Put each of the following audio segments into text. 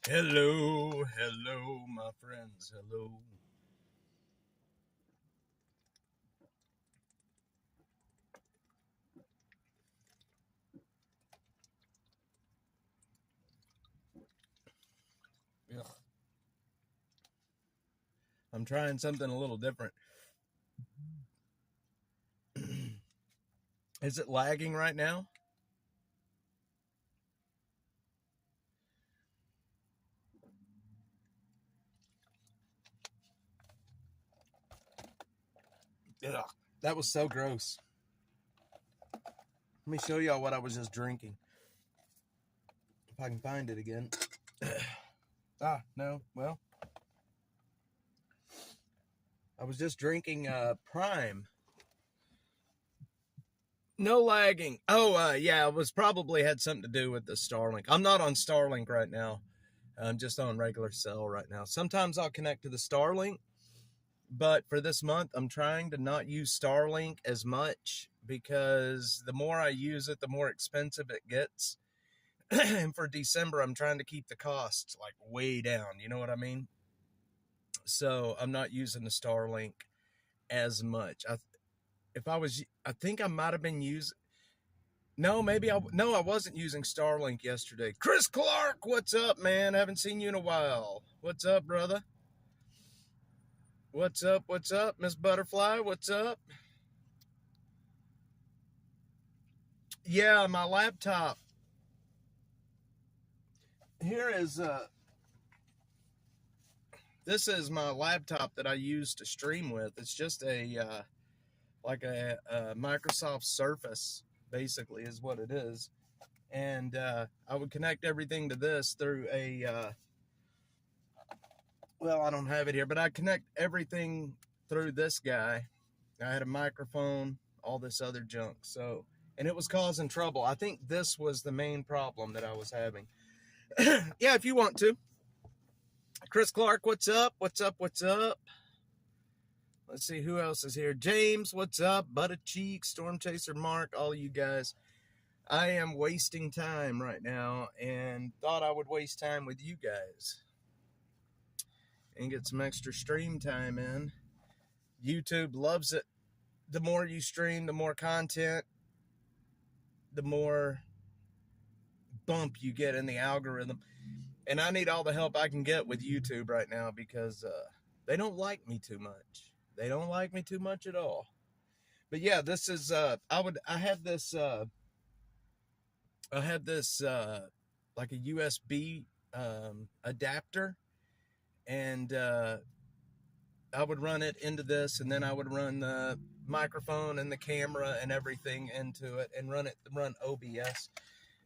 Hello, hello, my friends. Hello. Ugh. I'm trying something a little different. Is it lagging right now? Ugh. That was so gross. Let me show y'all what I was just drinking. If I can find it again. No. Well, I was just drinking Prime. No lagging. Yeah, it was probably had something to do with the Starlink. I'm not on Starlink right now. I'm just on regular cell right now. Sometimes I'll connect to the Starlink, but for this month, I'm trying to not use Starlink as much because the more I use it, the more expensive it gets. And for December, I'm trying to keep the costs like way down. You know what I mean? So I'm not using the Starlink as much. I think I might have been using. No, no, I wasn't using Starlink yesterday. Chris Clark, what's up, man? Haven't seen you in a while. What's up, brother? What's up? What's up, Miss Butterfly? What's up? Yeah, my laptop. Here is this is my laptop that I use to stream with. It's just a like a Microsoft Surface, basically, is what it is. And I would connect everything to this through a well, I don't have it here, but I connect everything through this guy. I had a microphone, all this other junk. So, and it was causing trouble. I think this was the main problem that I was having. Yeah, if you want to. Chris Clark, what's up? What's up? What's up? Let's see who else is here. James, what's up? Butter Cheek, Storm Chaser Mark, all you guys. I am wasting time right now and thought I would waste time with you guys and get some extra stream time in. YouTube loves it. The more you stream, the more content, the more bump you get in the algorithm. And I need all the help I can get with YouTube right now because they don't like me too much. They don't like me too much at all. But yeah, this is I had this like a USB adapter, and I would run it into this, and then I would run the microphone and the camera and everything into it, and run OBS,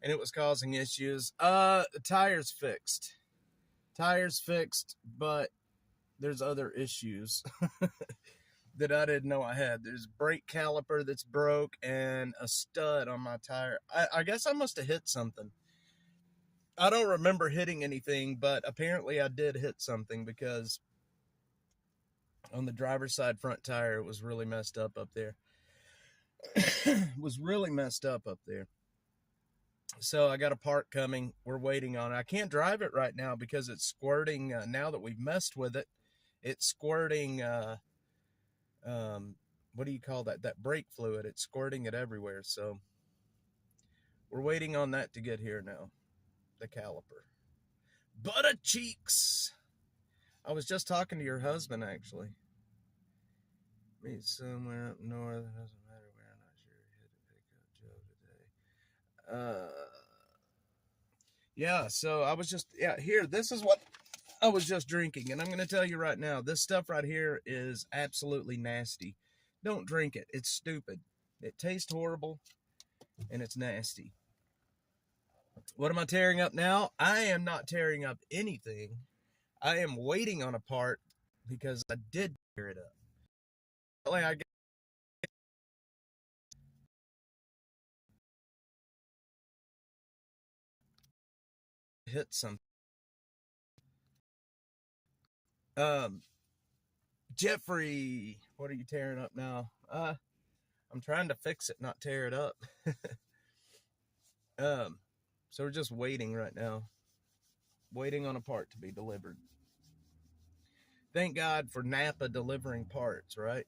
and it was causing issues. The tires fixed, but there's other issues that I didn't know I had. There's a brake caliper that's broke and a stud on my tire. I guess I must have hit something. I don't remember hitting anything, but apparently I did hit something because on the driver's side front tire, it was really messed up there. It was really messed up there. So I got a part coming. We're waiting on it. I can't drive it right now because it's squirting. Now that we've messed with it, it's squirting. What do you call that? That brake fluid. It's squirting it everywhere. So we're waiting on that to get here now. The caliper. Butter cheeks. I was just talking to your husband, actually. Meet somewhere up north. It doesn't matter where. I'm not sure. He had to pick up Joe today. Yeah, so I was just, here, this is what I was just drinking. And I'm going to tell you right now, this stuff right here is absolutely nasty. Don't drink it. It's stupid. It tastes horrible, and it's nasty. What am I tearing up now? I am not tearing up anything. I am waiting on a part because I did tear it up. I hit something. Jeffrey, what are you tearing up now? I'm trying to fix it, not tear it up. So we're just waiting right now. waiting on a part to be delivered. Thank God for Napa delivering parts, right?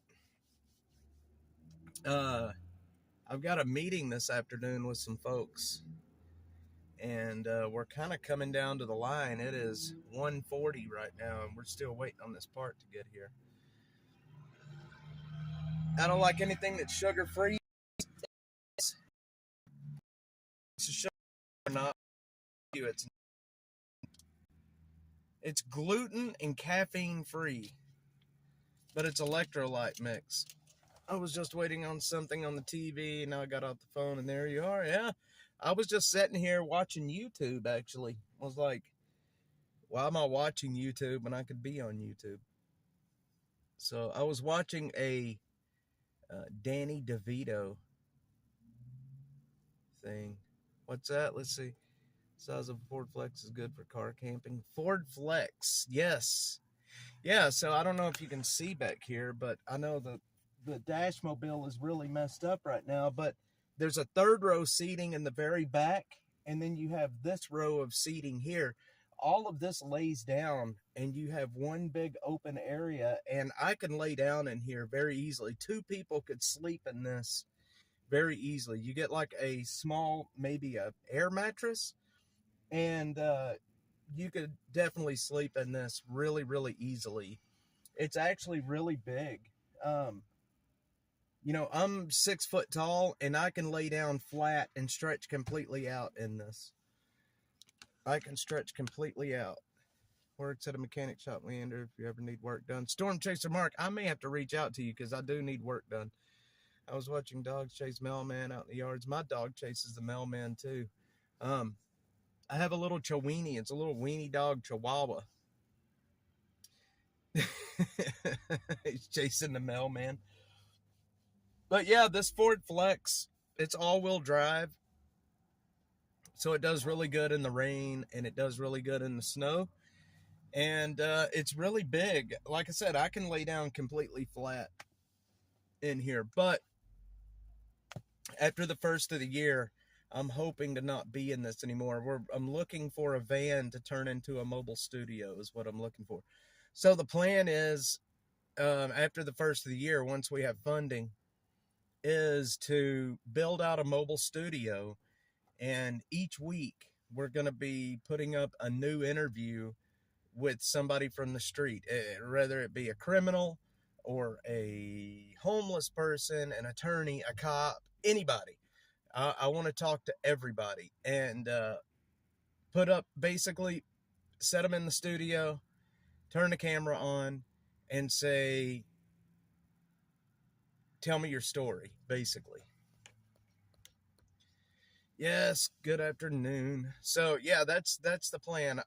I've got a meeting this afternoon with some folks, and we're kind of coming down to the line. It is 1:40 right now, and we're still waiting on this part to get here. I don't like anything that's sugar-free. It's sugar or not. It's gluten and caffeine free, but it's electrolyte mix. I was just waiting on something on the TV, and now I got off the phone, and there you are. Yeah, I was just sitting here watching YouTube, actually. I was like, why am I watching YouTube when I could be on YouTube? So I was watching a Danny DeVito thing. What's that? Let's see. Size of Ford Flex is good for car camping. Ford Flex, yes. Yeah, so I don't know if you can see back here, but I know the Dashmobile is really messed up right now, but there's a third row seating in the very back, and then you have this row of seating here. All of this lays down, and you have one big open area, and I can lay down in here very easily. 2 people could sleep in this very easily. You get like a small, maybe a air mattress, and you could definitely sleep in this really, really easily. It's actually really big. You know, I'm 6 foot tall, and I can lay down flat and stretch completely out in this. I can stretch completely out. Works at a mechanic shop, Leander, if you ever need work done. Storm Chaser Mark, I may have to reach out to you because I do need work done. I was watching dogs chase mailman out in the yards. My dog chases the mailman too. I have a little Chiweenie. It's a little weenie dog Chihuahua. He's chasing the mailman. But yeah, this Ford Flex, it's all-wheel drive. So it does really good in the rain, and it does really good in the snow. And it's really big. Like I said, I can lay down completely flat in here. But after the first of the year, I'm hoping to not be in this anymore. I'm looking for a van to turn into a mobile studio is what I'm looking for. So the plan is, after the first of the year, once we have funding, is to build out a mobile studio. And each week, we're going to be putting up a new interview with somebody from the street, whether it be a criminal or a homeless person, an attorney, a cop, anybody. I want to talk to everybody and put up, basically, set them in the studio, turn the camera on, and say, tell me your story, basically. Yes, good afternoon. So, yeah, that's the plan.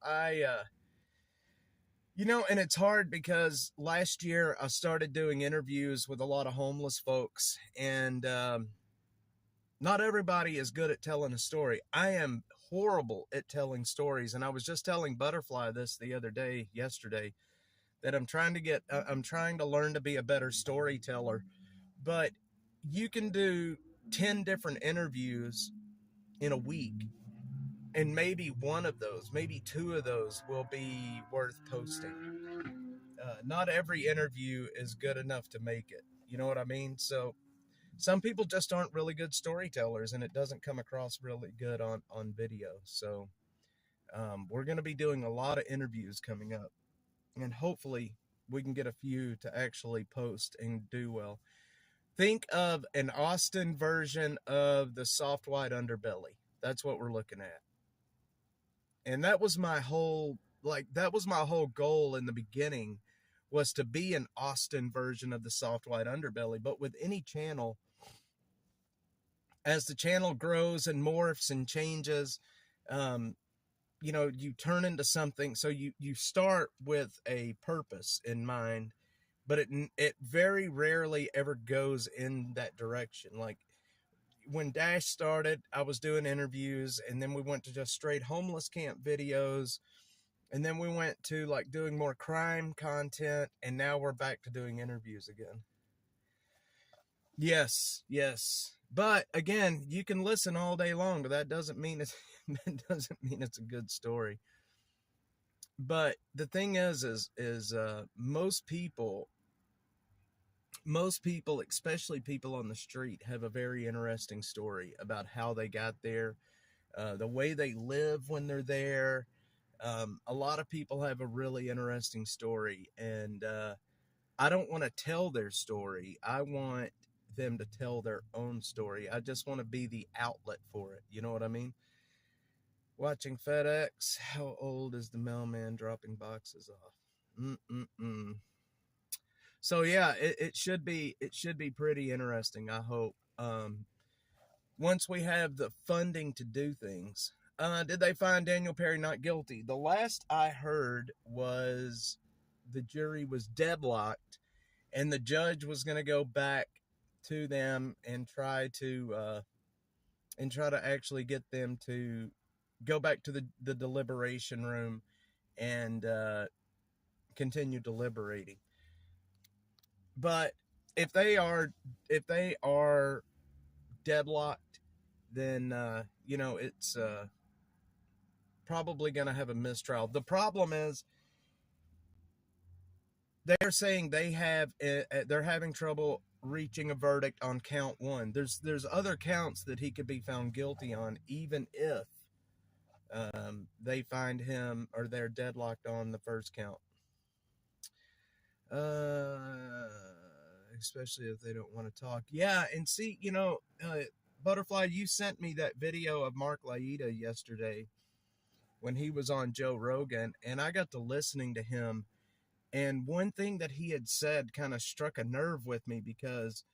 You know, and it's hard because last year I started doing interviews with a lot of homeless folks, and not everybody is good at telling a story. I am horrible at telling stories, and I was just telling Butterfly this the other day, yesterday, that I'm trying to learn to be a better storyteller. But you can do 10 different interviews in a week, and maybe one of those, maybe 2 of those will be worth posting. Not every interview is good enough to make it. You know what I mean? So some people just aren't really good storytellers, and it doesn't come across really good on video. So we're going to be doing a lot of interviews coming up, and hopefully we can get a few to actually post and do well. Think of an Austin version of the Soft White Underbelly. That's what we're looking at. And that was my whole goal in the beginning, was to be an Austin version of the Soft White Underbelly. But with any channel, as the channel grows and morphs and changes, you know, you turn into something. So you start with a purpose in mind, but it very rarely ever goes in that direction. Like when Dash started, I was doing interviews, and then we went to just straight homeless camp videos, and then we went to like doing more crime content, and now we're back to doing interviews again. Yes. But again, you can listen all day long, but that doesn't mean it's a good story. But the thing is most people, especially people on the street, have a very interesting story about how they got there, the way they live when they're there. A lot of people have a really interesting story, and I don't want to tell their story. I want them to tell their own story. I just want to be the outlet for it. You know what I mean? Watching FedEx. How old is the mailman dropping boxes off? Mm-mm-mm. So yeah, it should be pretty interesting. I hope. Once we have the funding to do things. Did they find Daniel Perry not guilty? The last I heard was the jury was deadlocked, and the judge was going to go back to them and try to actually get them to go back to the deliberation room and continue deliberating. But if they are deadlocked, then it's probably going to have a mistrial. The problem is they're saying they're having trouble reaching a verdict on count one. There's other counts that he could be found guilty on, even if they find him or they're deadlocked on the first count. Especially if they don't want to talk. Yeah, and see, Butterfly, you sent me that video of Mark Laida yesterday when he was on Joe Rogan, and I got to listening to him. And one thing that he had said kind of struck a nerve with me, because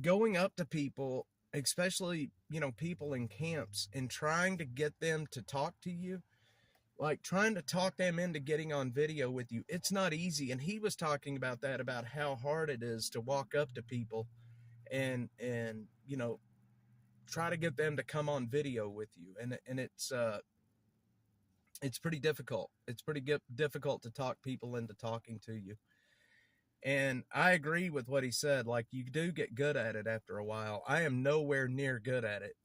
going up to people, especially, people in camps, and trying to get them to talk to you, like trying to talk them into getting on video with you, it's not easy. And he was talking about that, about how hard it is to walk up to people and try to get them to come on video with you. And it's pretty difficult. It's pretty difficult to talk people into talking to you. And I agree with what he said. Like, you do get good at it after a while. I am nowhere near good at it,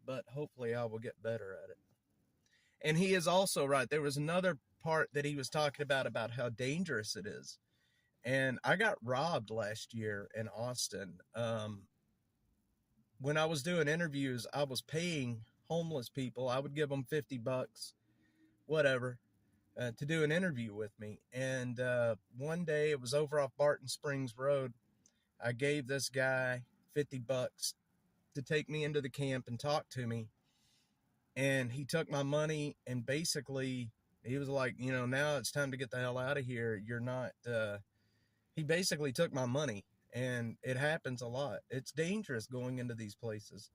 but hopefully I will get better at it. And he is also right. There was another part that he was talking about how dangerous it is. And I got robbed last year in Austin. When I was doing interviews, I was paying homeless people. I would give them $50, whatever, to do an interview with me. And one day, it was over off Barton Springs Road. I gave this guy $50 to take me into the camp and talk to me. And he took my money, and basically he was like, now it's time to get the hell out of here. You're not, he basically took my money, and it happens a lot. It's dangerous going into these places.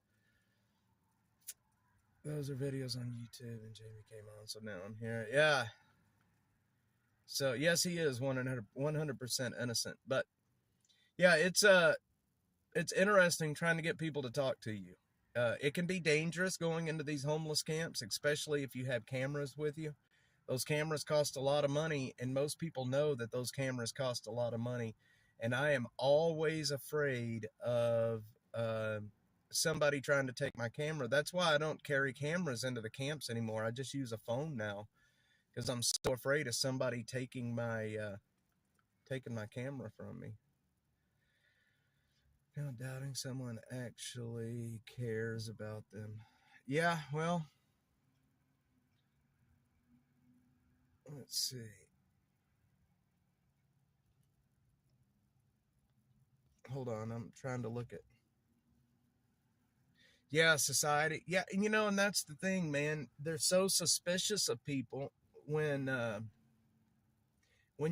Those are videos on YouTube, and Jamie came on, so now I'm here. Yeah. So yes, he is 100% innocent, but yeah, it's interesting trying to get people to talk to you. It can be dangerous going into these homeless camps, especially if you have cameras with you. Those cameras cost a lot of money, and most people know that those cameras cost a lot of money. And I am always afraid of somebody trying to take my camera. That's why I don't carry cameras into the camps anymore. I just use a phone now, because I'm so afraid of somebody taking my camera from me. Now, doubting someone actually cares about them. Yeah, well, let's see. Hold on, I'm trying to look at. Yeah, society. Yeah, and and that's the thing, man. They're so suspicious of people when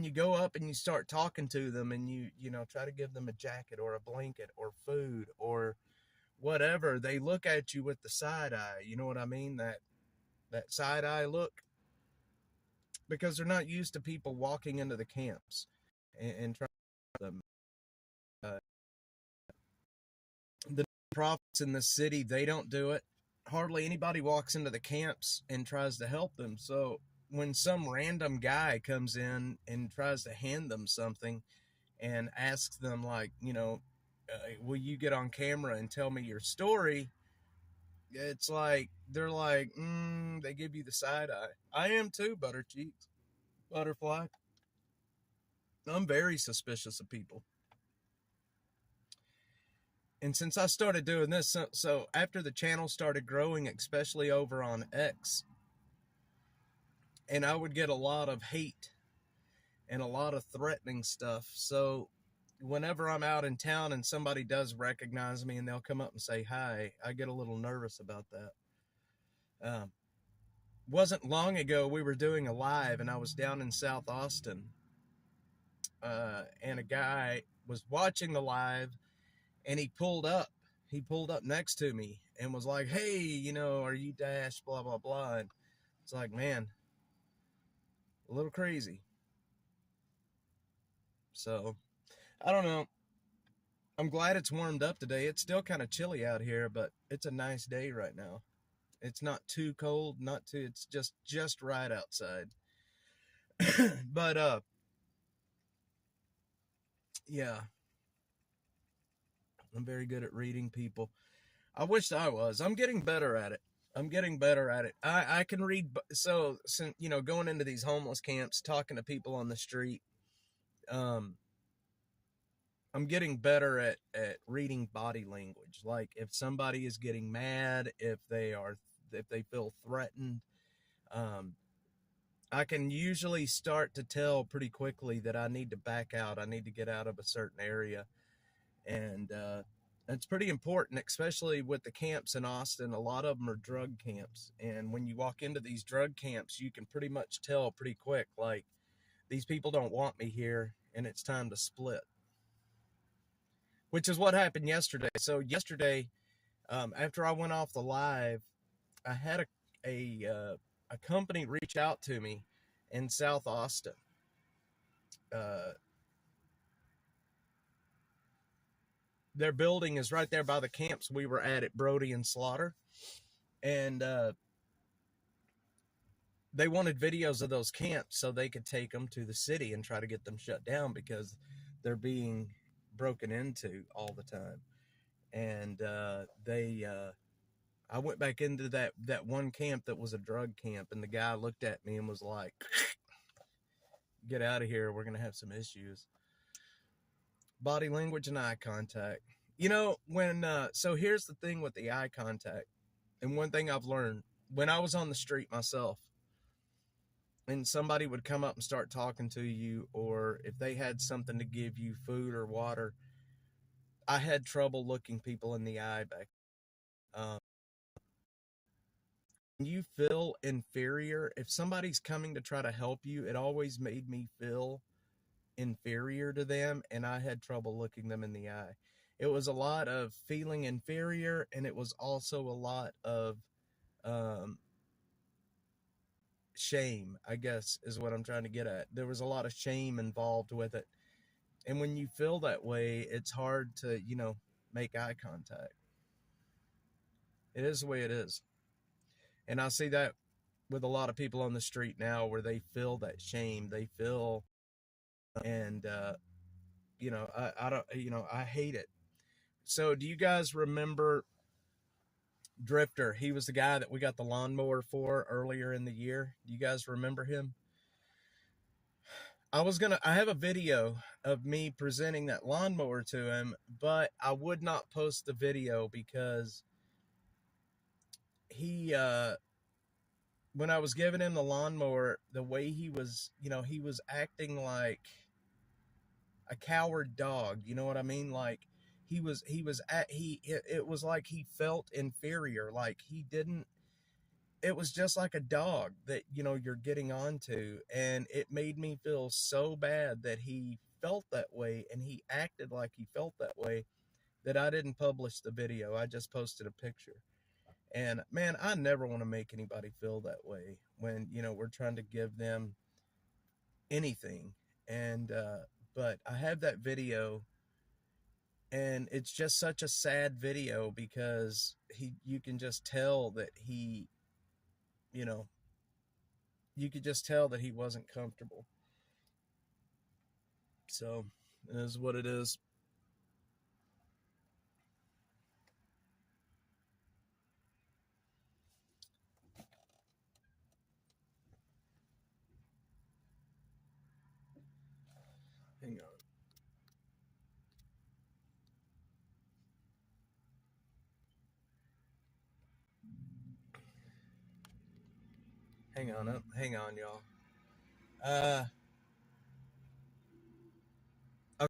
you go up and you start talking to them, and you try to give them a jacket or a blanket or food or whatever. They look at you with the side eye. You know what I mean? That side eye look, because they're not used to people walking into the camps and trying to them. The prophets in the city, they don't do it. Hardly anybody walks into the camps and tries to help them. So when some random guy comes in and tries to hand them something and asks them, like, will you get on camera and tell me your story? It's like they're like, they give you the side eye. I am too, butter cheeks, butterfly. I'm very suspicious of people. And since I started doing this, so after the channel started growing, especially over on X, and I would get a lot of hate and a lot of threatening stuff. So whenever I'm out in town and somebody does recognize me and they'll come up and say hi, I get a little nervous about that. Wasn't long ago we were doing a live and I was down in South Austin, and a guy was watching the live and he pulled up. He pulled up next to me and was like, "Hey, are you Dash? Blah blah blah." And it's like, man, a little crazy. So I don't know. I'm glad it's warmed up today. It's still kind of chilly out here, but it's a nice day right now. It's not too cold, not too. It's just right outside. But yeah, I'm very good at reading people. I wish I was. I'm getting better at it. I'm getting better at it. I can read. So, going into these homeless camps, talking to people on the street, um, I'm getting better at reading body language. Like if somebody is getting mad, if they feel threatened, um, I can usually start to tell pretty quickly that I need to back out. I need to get out of a certain area, and it's pretty important, especially with the camps in Austin. A lot of them are drug camps, and when you walk into these drug camps, you can pretty much tell pretty quick, like these people don't want me here, and it's time to split. Which is what happened yesterday. So yesterday, after I went off the live, I had a company reach out to me in South Austin. Uh, their building is right there by the camps we were at Brody and Slaughter, and they wanted videos of those camps so they could take them to the city and try to get them shut down because they're being broken into all the time. And I went back into that one camp that was a drug camp, and the guy looked at me and was like, "Get out of here. We're gonna have some issues." Body language and eye contact. So here's the thing with the eye contact, and one thing I've learned when I was on the street myself, and somebody would come up and start talking to you, or if they had something to give you, food or water, I had trouble looking people in the eye back. Um, you feel inferior. If somebody's coming to try to help you, it always made me feel inferior to them, and I had trouble looking them in the eye. It was a lot of feeling inferior, and it was also a lot of um, shame, I guess, is what I'm trying to get at. There was a lot of shame involved with it. And when you feel that way, it's hard to, make eye contact. It is the way it is. And I see that with a lot of people on the street now where they feel that shame. They feel, and, I don't, I hate it. So do you guys remember Drifter? He was the guy that we got the lawnmower for earlier in the year. Do you guys remember him? I have a video of me presenting that lawnmower to him, but I would not post the video because he, when I was giving him the lawnmower, the way he was, he was acting like a coward dog. You know what I mean? Like it was like he felt inferior. Like he didn't, it was just like a dog that, you're getting onto. And it made me feel so bad that he felt that way and he acted like he felt that way that I didn't publish the video. I just posted a picture. And man, I never want to make anybody feel that way when, we're trying to give them anything. And, but I have that video, and it's just such a sad video because you can just tell that you know, you could just tell that he wasn't comfortable. So it is what it is. Hang on, hang on, y'all. Uh,